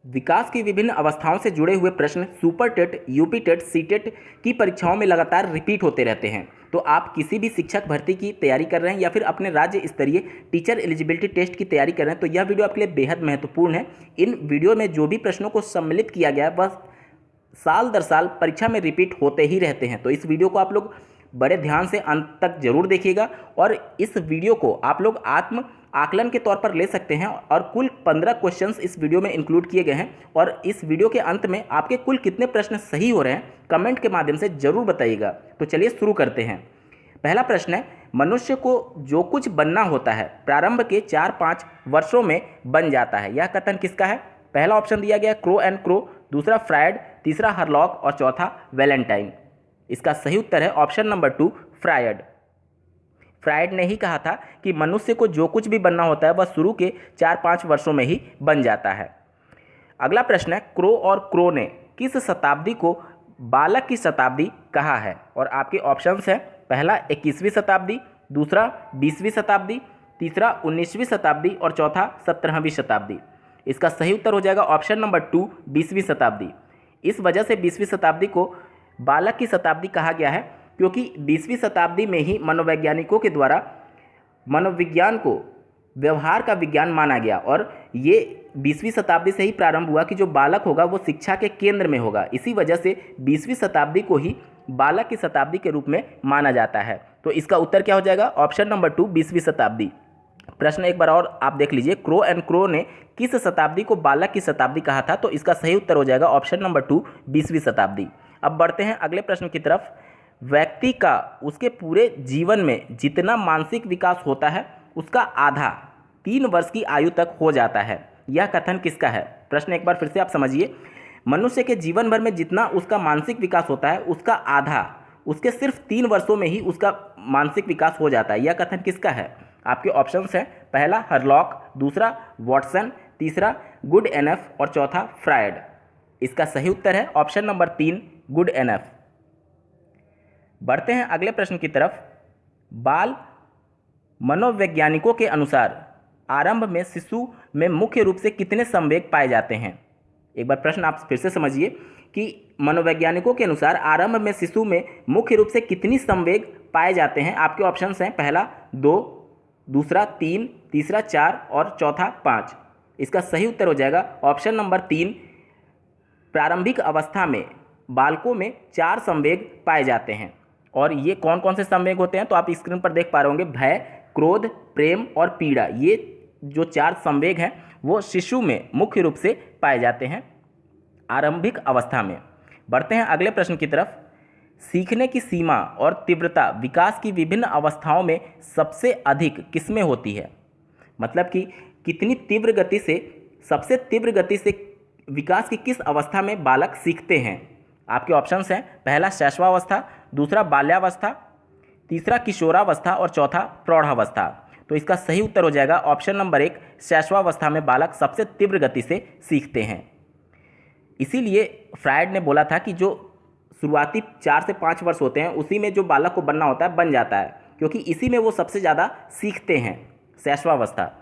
विकास की विभिन्न अवस्थाओं से जुड़े हुए प्रश्न super TET, UP TET, C TET की परीक्षाओं में लगातार रिपीट होते रहते हैं। तो आप किसी भी शिक्षक भर्ती की तैयारी कर रहे हैं या फिर अपने राज्य स्तरीय टीचर एलिजिबिलिटी टेस्ट की तैयारी कर रहे हैं तो यह वीडियो आपके लिए बेहद महत्वपूर्ण है। इन वीडियो में जो भी प्रश्नों को सम्मिलित किया गया है वह साल दर साल परीक्षा में रिपीट होते ही रहते हैं। तो इस वीडियो को आप लोग बड़े ध्यान से अंत तक जरूर देखिएगा और इस वीडियो को आप लोग आत्म आकलन के तौर पर ले सकते हैं। और कुल 15 क्वेश्चंस इस वीडियो में इंक्लूड किए गए हैं और इस वीडियो के अंत में आपके कुल कितने प्रश्न सही हो रहे हैं कमेंट के माध्यम से जरूर बताइएगा। तो चलिए शुरू करते हैं। पहला प्रश्न है, मनुष्य को जो कुछ बनना होता है प्रारंभ के 4-5 वर्षों में बन जाता है, यह कथन किसका है? पहला ऑप्शन दिया गया क्रो एंड क्रो, दूसरा फ्रायड, तीसरा हरलॉक और चौथा वैलेंटाइन। इसका सही उत्तर है ऑप्शन नंबर 2 फ्रायड। फ्रायड ने ही कहा था कि मनुष्य को जो कुछ भी बनना होता है वह शुरू के 4-5 वर्षों में ही बन जाता है। अगला प्रश्न है, क्रो और क्रो ने किस शताब्दी को बालक की शताब्दी कहा है? और आपके ऑप्शंस हैं, पहला 21वीं शताब्दी, दूसरा 20वीं शताब्दी, तीसरा 19वीं शताब्दी और चौथा 17वीं शताब्दी। इसका सही उत्तर हो जाएगा ऑप्शन नंबर 2 20वीं शताब्दी। इस वजह से 20वीं शताब्दी को बालक की शताब्दी कहा गया है क्योंकि 20वीं शताब्दी में ही मनोवैज्ञानिकों के द्वारा मनोविज्ञान को व्यवहार का विज्ञान माना गया और ये 20वीं शताब्दी से ही प्रारंभ हुआ कि जो बालक होगा वो शिक्षा के केंद्र में होगा। इसी वजह से 20वीं शताब्दी को ही बालक की शताब्दी के रूप में माना जाता है। तो इसका उत्तर क्या हो जाएगा? ऑप्शन नंबर 2 20वीं शताब्दी। प्रश्न एक बार और आप देख लीजिए, क्रो एंड क्रो ने किस शताब्दी को बालक की शताब्दी कहा था? तो इसका सही उत्तर हो जाएगा ऑप्शन नंबर 2 20वीं शताब्दी। अब बढ़ते हैं अगले प्रश्न की तरफ। व्यक्ति का उसके पूरे जीवन में जितना मानसिक विकास होता है उसका आधा 3 वर्ष की आयु तक हो जाता है, यह कथन किसका है? प्रश्न एक बार फिर से आप समझिए, मनुष्य के जीवन भर में जितना उसका मानसिक विकास होता है उसका आधा उसके सिर्फ 3 वर्षों में ही उसका मानसिक विकास हो जाता है, यह कथन किसका है? आपके ऑप्शंस हैं, पहला हरलॉक, दूसरा वॉटसन, तीसरा गुड एनफ और चौथा फ्रायड। इसका सही उत्तर है ऑप्शन नंबर 3 गुड एनफ। बढ़ते हैं अगले प्रश्न की तरफ। बाल मनोवैज्ञानिकों के अनुसार आरंभ में शिशु में मुख्य रूप से कितने संवेग पाए जाते हैं? एक बार प्रश्न आप फिर से समझिए कि मनोवैज्ञानिकों के अनुसार आरंभ में शिशु में मुख्य रूप से कितनी संवेग पाए जाते हैं? आपके ऑप्शंस हैं, पहला 2, दूसरा 3, तीसरा 4 और चौथा 5। इसका सही उत्तर हो जाएगा ऑप्शन नंबर 3। प्रारंभिक अवस्था में बालकों में 4 संवेग पाए जाते हैं और ये कौन कौन से संवेग होते हैं? तो आप स्क्रीन पर देख पा रहे होंगे, भय, क्रोध, प्रेम और पीड़ा। ये जो 4 संवेग हैं वो शिशु में मुख्य रूप से पाए जाते हैं आरंभिक अवस्था में। बढ़ते हैं अगले प्रश्न की तरफ। सीखने की सीमा और तीव्रता विकास की विभिन्न अवस्थाओं में सबसे अधिक किसमें होती है? मतलब कि कितनी तीव्र गति से, सबसे तीव्र गति से विकास की किस अवस्था में बालक सीखते हैं? आपके ऑप्शंस हैं, पहला शैशवावस्था, दूसरा बाल्यावस्था, तीसरा किशोरावस्था और चौथा प्रौढ़ावस्था। तो इसका सही उत्तर हो जाएगा ऑप्शन नंबर 1 शैशवावस्था में बालक सबसे तीव्र गति से सीखते हैं। इसीलिए फ्रायड ने बोला था कि जो शुरुआती 4 से 5 वर्ष होते हैं उसी में जो बालक को बनना होता है बन जाता है, क्योंकि इसी में वो सबसे ज़्यादा सीखते हैं, शैशवावस्था।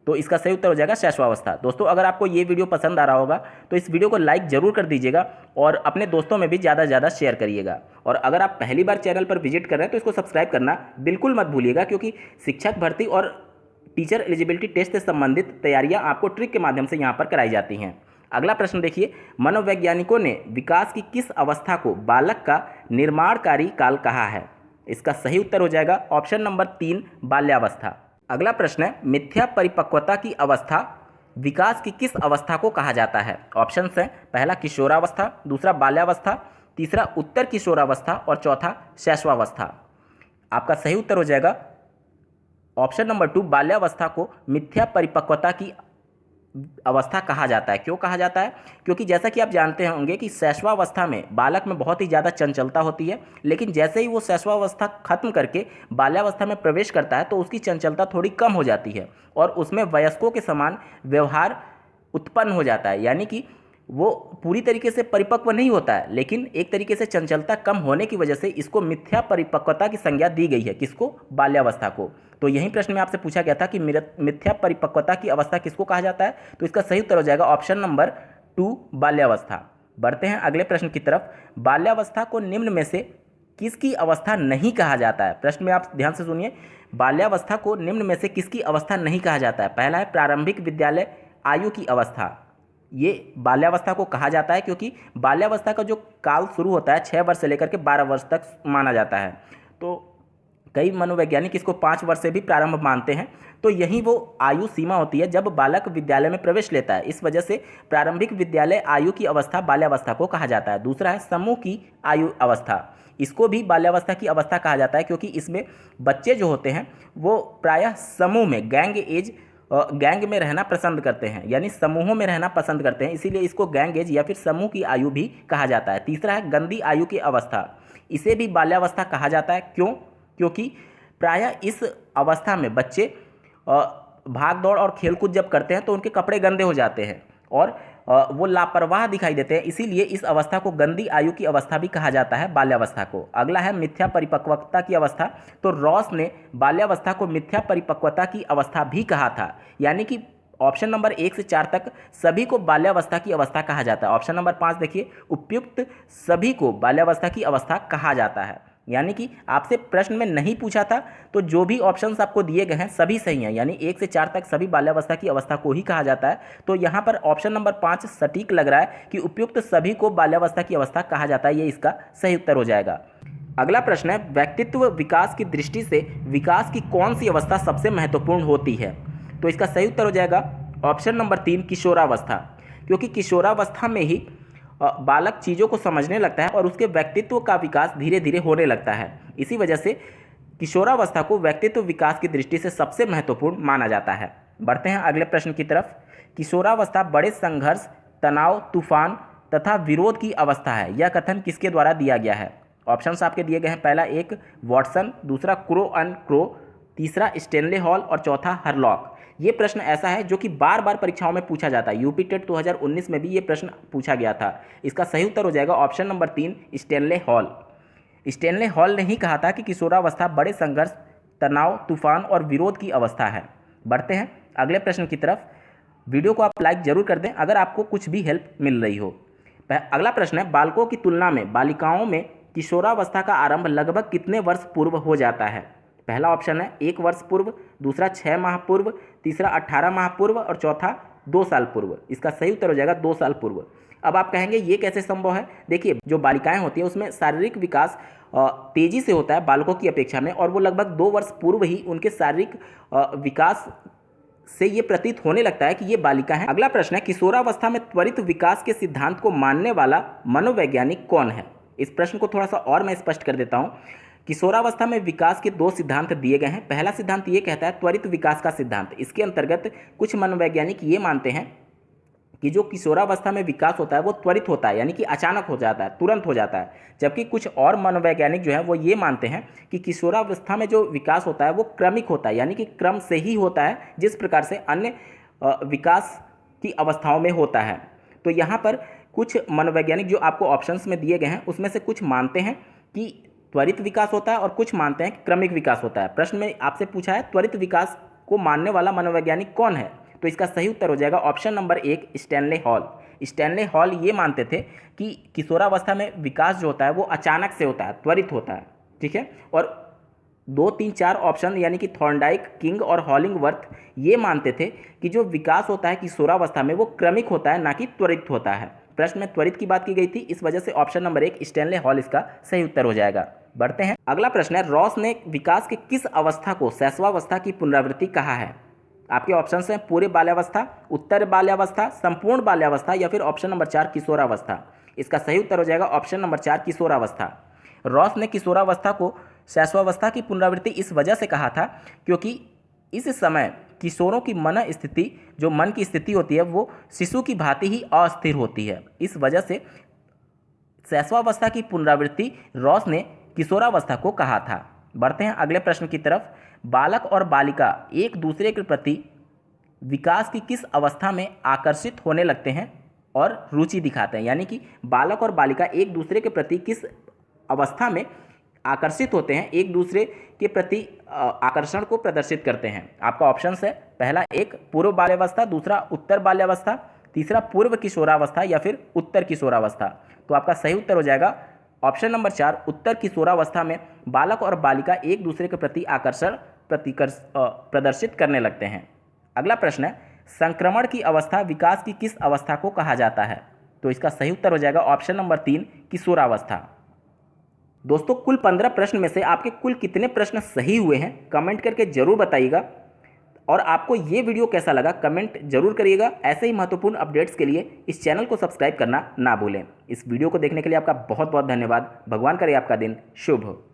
तो इसका सही उत्तर हो जाएगा शैशवावस्था। दोस्तों, अगर आपको ये वीडियो पसंद आ रहा होगा तो इस वीडियो को लाइक जरूर कर दीजिएगा और अपने दोस्तों में भी ज़्यादा से ज़्यादा शेयर करिएगा। और अगर आप पहली बार चैनल पर विजिट कर रहे हैं तो इसको सब्सक्राइब करना बिल्कुल मत भूलिएगा, क्योंकि शिक्षक भर्ती और टीचर एलिजिबिलिटी टेस्ट से संबंधित तैयारियाँ आपको ट्रिक के माध्यम से यहाँ पर कराई जाती हैं। अगला प्रश्न देखिए, मनोवैज्ञानिकों ने विकास की किस अवस्था को बालक का निर्माणकारी काल कहा है? इसका सही उत्तर हो जाएगा ऑप्शन नंबर 3 बाल्यावस्था। अगला प्रश्न है, मिथ्या परिपक्वता की अवस्था विकास की किस अवस्था को कहा जाता है? ऑप्शंस हैं, पहला किशोरावस्था, दूसरा बाल्यावस्था, तीसरा उत्तर किशोरावस्था और चौथा शैशवावस्था। आपका सही उत्तर हो जाएगा ऑप्शन नंबर 2 बाल्यावस्था को मिथ्या परिपक्वता की अवस्था कहा जाता है। क्यों कहा जाता है? क्योंकि जैसा कि आप जानते होंगे कि शैशवावस्था में बालक में बहुत ही ज़्यादा चंचलता होती है, लेकिन जैसे ही वो शैशवावस्था खत्म करके बाल्यावस्था में प्रवेश करता है तो उसकी चंचलता थोड़ी कम हो जाती है और उसमें वयस्कों के समान व्यवहार उत्पन्न हो जाता है। यानी कि वो पूरी तरीके से परिपक्व नहीं होता है, लेकिन एक तरीके से चंचलता कम होने की वजह से इसको मिथ्या परिपक्वता की संज्ञा दी गई है। किसको? बाल्यावस्था को। तो यही प्रश्न में आपसे पूछा गया था कि मिथ्या परिपक्वता की अवस्था किसको कहा जाता है? तो इसका सही उत्तर हो जाएगा ऑप्शन नंबर 2 बाल्यावस्था। बढ़ते हैं अगले प्रश्न की तरफ। बाल्यावस्था को निम्न में से किसकी अवस्था नहीं कहा जाता है? प्रश्न में आप ध्यान से सुनिए। बाल्यावस्था को निम्न में से किसकी अवस्था नहीं कहा जाता है? पहला है प्रारंभिक विद्यालय आयु की अवस्था। ये बाल्यावस्था को कहा जाता है क्योंकि बाल्यावस्था का जो काल शुरू होता है 6 वर्ष से लेकर के 12 वर्ष तक माना जाता है। तो कई मनोवैज्ञानिक इसको 5 वर्ष से भी प्रारंभ मानते हैं। तो यही वो आयु सीमा होती है जब बालक विद्यालय में प्रवेश लेता है। इस वजह से प्रारंभिक विद्यालय आयु की अवस्था बाल्यावस्था को कहा जाता है। दूसरा है समूह की आयु अवस्था। इसको भी बाल्यावस्था की अवस्था कहा जाता है क्योंकि इसमें बच्चे जो होते हैं वो प्रायः समूह में गैंग में रहना पसंद करते हैं, यानी समूहों में रहना पसंद करते हैं, इसीलिए इसको गैंग एज या फिर समूह की आयु भी कहा जाता है। तीसरा है गंदी आयु की अवस्था। इसे भी बाल्यावस्था कहा जाता है। क्यों? क्योंकि प्रायः इस अवस्था में बच्चे भाग दौड़ और खेलकूद जब करते हैं तो उनके कपड़े गंदे हो जाते हैं और वो लापरवाह दिखाई देते हैं, इसीलिए इस अवस्था को गंदी आयु की अवस्था भी कहा जाता है बाल्यावस्था को। अगला है मिथ्या परिपक्वता की अवस्था। तो रॉस ने बाल्यावस्था को मिथ्या परिपक्वता की अवस्था भी कहा था, यानी कि ऑप्शन नंबर 1 से 4 तक सभी को बाल्यावस्था की अवस्था कहा जाता है। ऑप्शन नंबर 5 देखिए, उपयुक्त सभी को बाल्यावस्था की अवस्था कहा जाता है, यानी कि आपसे प्रश्न में नहीं पूछा था तो जो भी ऑप्शंस आपको दिए गए हैं सभी सही हैं, यानी 1 से 4 तक सभी बाल्यावस्था की अवस्था को ही कहा जाता है। तो यहाँ पर ऑप्शन नंबर 5 सटीक लग रहा है कि उपयुक्त सभी को बाल्यावस्था की अवस्था कहा जाता है, ये इसका सही उत्तर हो जाएगा। अगला प्रश्न है, व्यक्तित्व विकास की दृष्टि से विकास की कौन सी अवस्था सबसे महत्वपूर्ण होती है? तो इसका सही उत्तर हो जाएगा ऑप्शन नंबर 3 किशोरावस्था, क्योंकि किशोरावस्था में ही बालक चीज़ों को समझने लगता है और उसके व्यक्तित्व का विकास धीरे धीरे होने लगता है। इसी वजह से किशोरावस्था को व्यक्तित्व विकास की दृष्टि से सबसे महत्वपूर्ण माना जाता है। बढ़ते हैं अगले प्रश्न की तरफ। किशोरावस्था बड़े संघर्ष, तनाव, तूफान तथा विरोध की अवस्था है, यह कथन किसके द्वारा दिया गया है? ऑप्शंस आपके दिए गए हैं। पहला 1 वॉटसन, दूसरा क्रो एंड क्रो, तीसरा स्टेनले हॉल और चौथा हरलॉक। ये प्रश्न ऐसा है जो कि बार बार परीक्षाओं में पूछा जाता है। यूपी टेट 2019 में भी ये प्रश्न पूछा गया था। इसका सही उत्तर हो जाएगा option number 3 Stanley hall. Stanley hall ने ही कहा था कि किशोरावस्था बड़े संघर्ष, तनाव, तूफान और विरोध की अवस्था है। बढ़ते हैं अगले प्रश्न की तरफ। वीडियो को आप लाइक जरूर कर दें अगर आपको कुछ भी हेल्प मिल रही हो। अगला प्रश्न है, बालकों की तुलना में बालिकाओं में किशोरावस्था का आरंभ लगभग कितने वर्ष पूर्व हो जाता है? पहला ऑप्शन है 1 वर्ष पूर्व, दूसरा 6 माह पूर्व, तीसरा 18 माह पूर्व और चौथा 2 साल पूर्व। इसका सही उत्तर हो जाएगा 2 साल पूर्व। अब आप कहेंगे ये कैसे संभव है? देखिए, जो बालिकाएं होती हैं उसमें शारीरिक विकास तेजी से होता है बालकों की अपेक्षा में, और वो लगभग 2 वर्ष पूर्व ही उनके शारीरिक विकास से ये प्रतीत होने लगता है कि ये बालिका है। अगला प्रश्न है, किशोरावस्था में त्वरित विकास के सिद्धांत को मानने वाला मनोवैज्ञानिक कौन है? इस प्रश्न को थोड़ा सा और मैं स्पष्ट कर देता हूँ। किशोरावस्था में विकास के 2 सिद्धांत दिए गए हैं। पहला सिद्धांत ये कहता है त्वरित विकास का सिद्धांत। इसके अंतर्गत कुछ मनोवैज्ञानिक ये मानते हैं कि जो किशोरावस्था में विकास होता है वो त्वरित होता है, यानी कि अचानक हो जाता है, तुरंत हो जाता है। जबकि कुछ और मनोवैज्ञानिक जो है वो ये मानते हैं कि किशोरावस्था में जो विकास होता है वो क्रमिक होता है, यानी कि क्रम से ही होता है जिस प्रकार से अन्य विकास की अवस्थाओं में होता है। तो यहाँ पर कुछ मनोवैज्ञानिक जो आपको ऑप्शंस में दिए गए हैं उसमें से कुछ मानते हैं कि त्वरित विकास होता है और कुछ मानते हैं कि क्रमिक विकास होता है। प्रश्न में आपसे पूछा है त्वरित विकास को मानने वाला मनोवैज्ञानिक कौन है? तो इसका सही उत्तर हो जाएगा option number 1 Stanley hall. Stanley hall ये मानते थे कि किशोरावस्था में विकास जो होता है वो अचानक से होता है, त्वरित होता है। ठीक है, और 2, 3, 4 ऑप्शन यानी कि थॉर्नडाइक, किंग और हॉलिंगवर्थ ये मानते थे कि जो विकास होता है किशोरावस्था में वो क्रमिक होता है, ना कि त्वरित होता है। प्रश्न में त्वरित की बात की गई थी, इस वजह से ऑप्शन नंबर 1 स्टेनले हॉल इसका सही उत्तर हो जाएगा। बढ़ते हैं अगला प्रश्न है, रॉस ने विकास के किस अवस्था को शैशवावस्था की पुनरावृत्ति कहा है? आपके ऑप्शन हैं पूरे बाल्यावस्था, उत्तर बाल्यावस्था, संपूर्ण बाल्यावस्था या फिर ऑप्शन नंबर 4 किशोरावस्था। इसका सही उत्तर हो जाएगा ऑप्शन नंबर 4 किशोरावस्था। रॉस ने किशोरावस्था को शैशवावस्था की पुनरावृत्ति इस वजह से कहा था क्योंकि इस समय किशोरों की मन स्थिति, जो मन की स्थिति होती है वो शिशु की भांति ही अस्थिर होती है। इस वजह से शैशवावस्था की पुनरावृत्ति रॉस ने किशोरावस्था को कहा था। बढ़ते हैं अगले प्रश्न की तरफ। बालक और बालिका एक दूसरे के प्रति विकास की किस अवस्था में आकर्षित होने लगते हैं और रुचि दिखाते हैं? यानी कि बालक और बालिका एक दूसरे के प्रति किस अवस्था में आकर्षित होते हैं, एक दूसरे के प्रति आकर्षण को प्रदर्शित करते हैं? आपका ऑप्शन है पहला 1 पूर्व बाल्यावस्था, दूसरा उत्तर बाल्यावस्था, तीसरा पूर्व किशोरावस्था या फिर उत्तर किशोरावस्था। तो आपका सही उत्तर हो जाएगा ऑप्शन नंबर 4, उत्तर किशोरावस्था में बालक और बालिका एक दूसरे के प्रति आकर्षण प्रदर्शित करने लगते हैं। अगला प्रश्न है, संक्रमण की अवस्था विकास की किस अवस्था को कहा जाता है? तो इसका सही उत्तर हो जाएगा ऑप्शन नंबर 3, किशोरावस्था। दोस्तों, कुल 15 प्रश्न में से आपके कुल कितने प्रश्न सही हुए हैं कमेंट करके जरूर बताइएगा। और आपको ये वीडियो कैसा लगा कमेंट जरूर करिएगा। ऐसे ही महत्वपूर्ण अपडेट्स के लिए इस चैनल को सब्सक्राइब करना ना भूलें। इस वीडियो को देखने के लिए आपका बहुत बहुत धन्यवाद। भगवान करे आपका दिन शुभ हो।